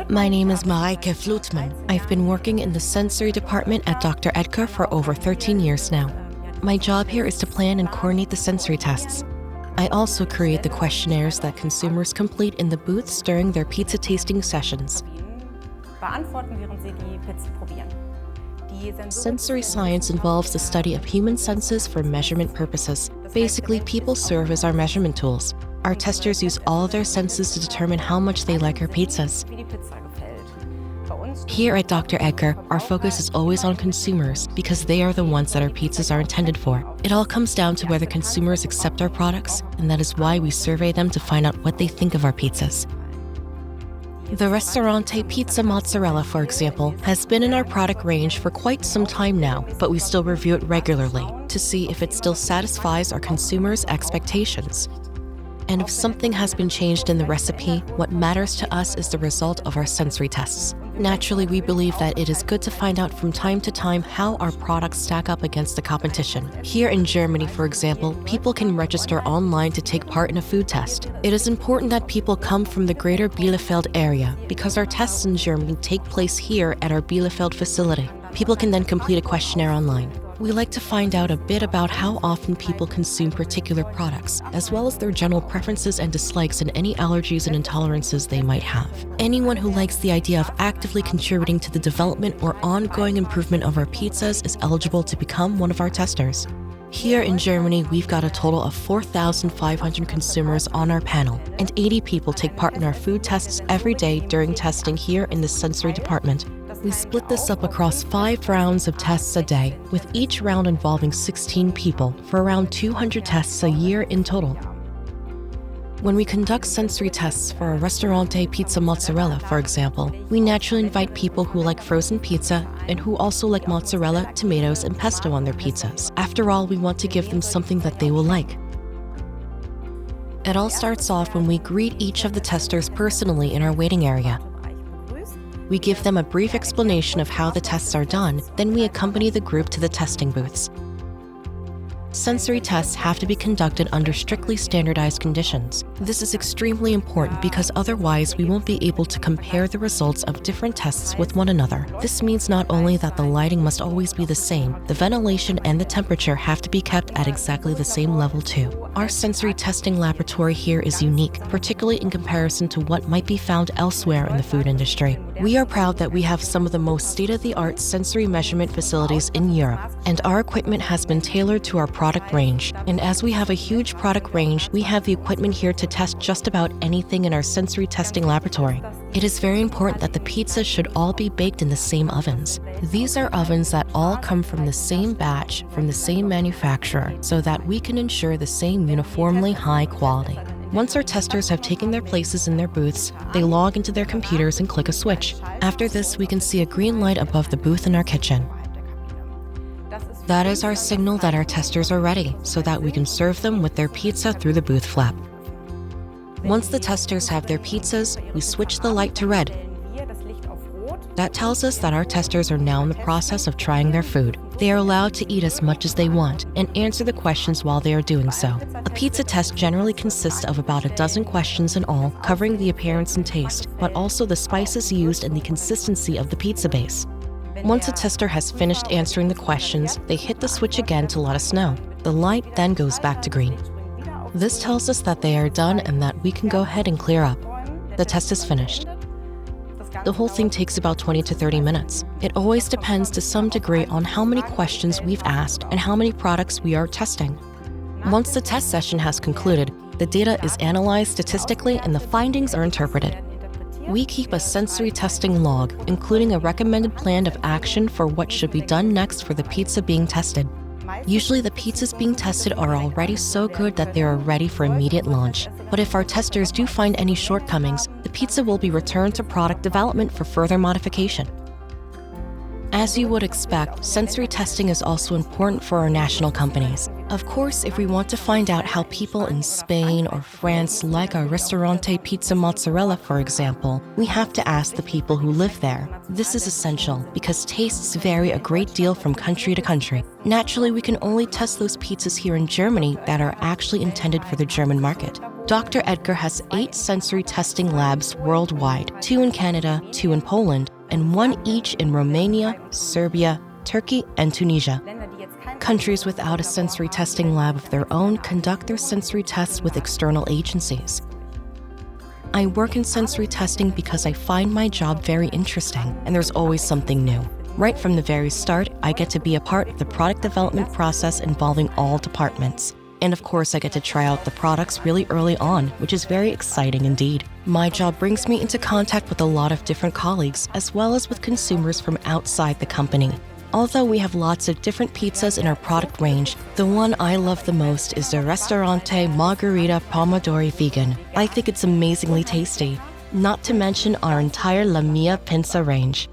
My name is Mareike Flutman. I've been working in the sensory department at Dr. Oetker for over 13 years now. My job here is to plan and coordinate the sensory tests. I also create the questionnaires that consumers complete in the booths during their pizza tasting sessions. Sensory science involves the study of human senses for measurement purposes. Basically, people serve as our measurement tools. Our testers use all of their senses to determine how much they like our pizzas. Here at Dr. Oetker, our focus is always on consumers because they are the ones that our pizzas are intended for. It all comes down to whether consumers accept our products, and that is why we survey them to find out what they think of our pizzas. The Ristorante Pizza Mozzarella, for example, has been in our product range for quite some time now, but we still review it regularly to see if it still satisfies our consumers' expectations. And if something has been changed in the recipe, what matters to us is the result of our sensory tests. Naturally, we believe that it is good to find out from time to time how our products stack up against the competition. Here in Germany, for example, people can register online to take part in a food test. It is important that people come from the greater Bielefeld area because our tests in Germany take place here at our Bielefeld facility. People can then complete a questionnaire online. We like to find out a bit about how often people consume particular products, as well as their general preferences and dislikes and any allergies and intolerances they might have. Anyone who likes the idea of actively contributing to the development or ongoing improvement of our pizzas is eligible to become one of our testers. Here in Germany, we've got a total of 4,500 consumers on our panel, and 80 people take part in our food tests every day during testing here in the sensory department. We split this up across 5 rounds of tests a day, with each round involving 16 people for around 200 tests a year in total. When we conduct sensory tests for a Ristorante Pizza Mozzarella, for example, we naturally invite people who like frozen pizza and who also like mozzarella, tomatoes, and pesto on their pizzas. After all, we want to give them something that they will like. It all starts off when we greet each of the testers personally in our waiting area. We give them a brief explanation of how the tests are done, then we accompany the group to the testing booths. Sensory tests have to be conducted under strictly standardized conditions. This is extremely important because otherwise we won't be able to compare the results of different tests with one another. This means not only that the lighting must always be the same, the ventilation and the temperature have to be kept at exactly the same level too. Our sensory testing laboratory here is unique, particularly in comparison to what might be found elsewhere in the food industry. We are proud that we have some of the most state-of-the-art sensory measurement facilities in Europe, and our equipment has been tailored to our product range. And as we have a huge product range, we have the equipment here to test just about anything in our sensory testing laboratory. It is very important that the pizzas should all be baked in the same ovens. These are ovens that all come from the same batch, from the same manufacturer, so that we can ensure the same uniformly high quality. Once our testers have taken their places in their booths, they log into their computers and click a switch. After this, we can see a green light above the booth in our kitchen. That is our signal that our testers are ready, so that we can serve them with their pizza through the booth flap. Once the testers have their pizzas, we switch the light to red. That tells us that our testers are now in the process of trying their food. They are allowed to eat as much as they want and answer the questions while they are doing so. A pizza test generally consists of about a dozen questions in all, covering the appearance and taste, but also the spices used and the consistency of the pizza base. Once a tester has finished answering the questions, they hit the switch again to let us know. The light then goes back to green. This tells us that they are done and that we can go ahead and clear up. The test is finished. The whole thing takes about 20 to 30 minutes. It always depends to some degree on how many questions we've asked and how many products we are testing. Once the test session has concluded, the data is analyzed statistically and the findings are interpreted. We keep a sensory testing log, including a recommended plan of action for what should be done next for the pizza being tested. Usually the pizzas being tested are already so good that they are ready for immediate launch. But if our testers do find any shortcomings, the pizza will be returned to product development for further modification. As you would expect, sensory testing is also important for our national companies. Of course, if we want to find out how people in Spain or France like our Ristorante Pizza Mozzarella, for example, we have to ask the people who live there. This is essential because tastes vary a great deal from country to country. Naturally, we can only test those pizzas here in Germany that are actually intended for the German market. Dr. Oetker has 8 sensory testing labs worldwide, 2 in Canada, 2 in Poland, and 1 each in Romania, Serbia, Turkey, and Tunisia. Countries without a sensory testing lab of their own conduct their sensory tests with external agencies. I work in sensory testing because I find my job very interesting, and there's always something new. Right from the very start, I get to be a part of the product development process involving all departments. And of course, I get to try out the products really early on, which is very exciting indeed. My job brings me into contact with a lot of different colleagues, as well as with consumers from outside the company. Although we have lots of different pizzas in our product range, the one I love the most is the Ristorante Margherita Pomodori Vegan. I think it's amazingly tasty, not to mention our entire La Mia Pinza range.